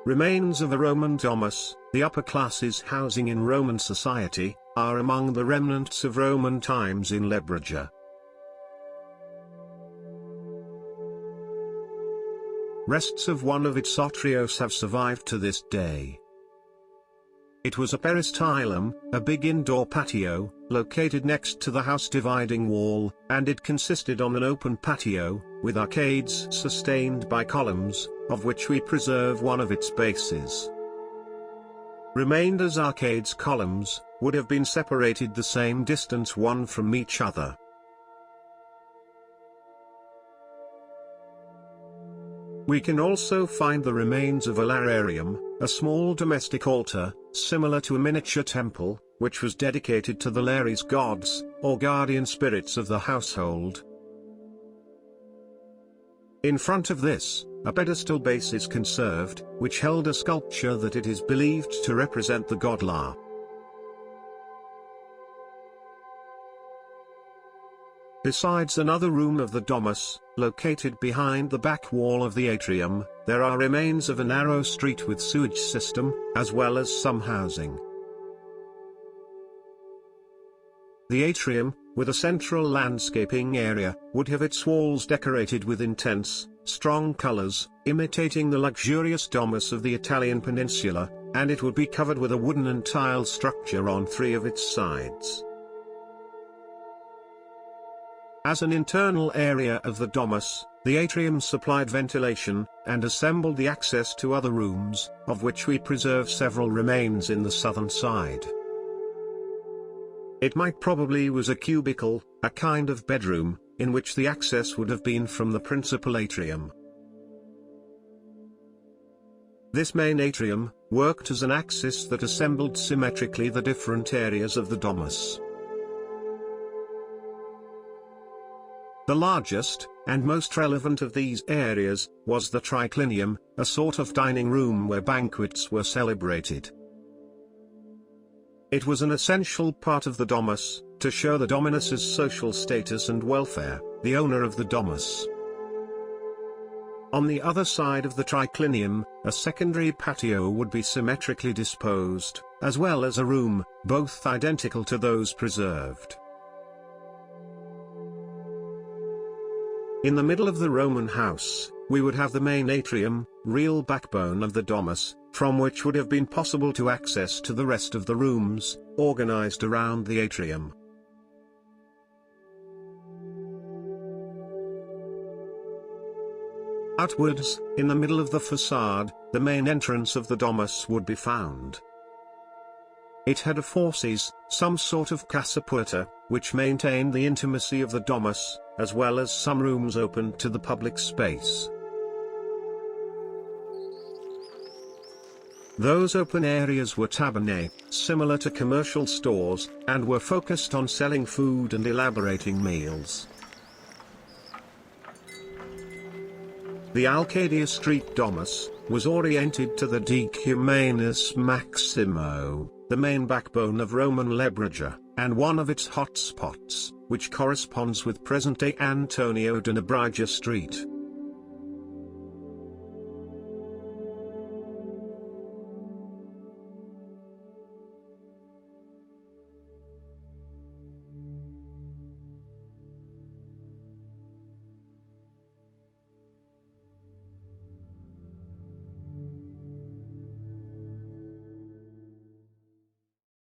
Remains of a Roman Domus, the upper classes housing in Roman society, are among the remnants of Roman times in Lebrija. Rests of one of its atrios have survived to this day. It was a peristylum, a big indoor patio, located next to the house dividing wall, and it consisted on an open patio, with arcades sustained by columns, of which we preserve one of its bases. Remainder's arcades columns would have been separated the same distance one from each other. We can also find the remains of a lararium, a small domestic altar, similar to a miniature temple, which was dedicated to the Lares gods, or guardian spirits of the household. In front of this, a pedestal base is conserved, which held a sculpture that it is believed to represent the god La. Besides another room of the Domus, located behind the back wall of the atrium, there are remains of a narrow street with sewage system, as well as some housing. The atrium, with a central landscaping area, would have its walls decorated with intense, strong colors, imitating the luxurious domus of the Italian peninsula, and it would be covered with a wooden and tile structure on 3 of its sides. As an internal area of the domus, the atrium supplied ventilation, and assembled the access to other rooms, of which we preserve several remains in the southern side. It might probably was a cubicle, a kind of bedroom, in which the access would have been from the principal atrium. This main atrium worked as an axis that assembled symmetrically the different areas of the domus. The largest, and most relevant of these areas, was the triclinium, a sort of dining room where banquets were celebrated. It was an essential part of the domus, to show the dominus's social status and welfare, the owner of the domus. On the other side of the triclinium, a secondary patio would be symmetrically disposed, as well as a room, both identical to those preserved. In the middle of the Roman house, we would have the main atrium, real backbone of the domus, from which would have been possible to access to the rest of the rooms, organized around the atrium. Outwards, in the middle of the facade, the main entrance of the domus would be found. It had a forces, some sort of casa puerta, which maintained the intimacy of the domus, as well as some rooms open to the public space. Those open areas were tabernae, similar to commercial stores, and were focused on selling food and elaborating meals. The Alcaidía Street Domus was oriented to the Decumanus Maximo, the main backbone of Roman Lebrija, and one of its hotspots, which corresponds with present-day Antonio de Nebrija Street.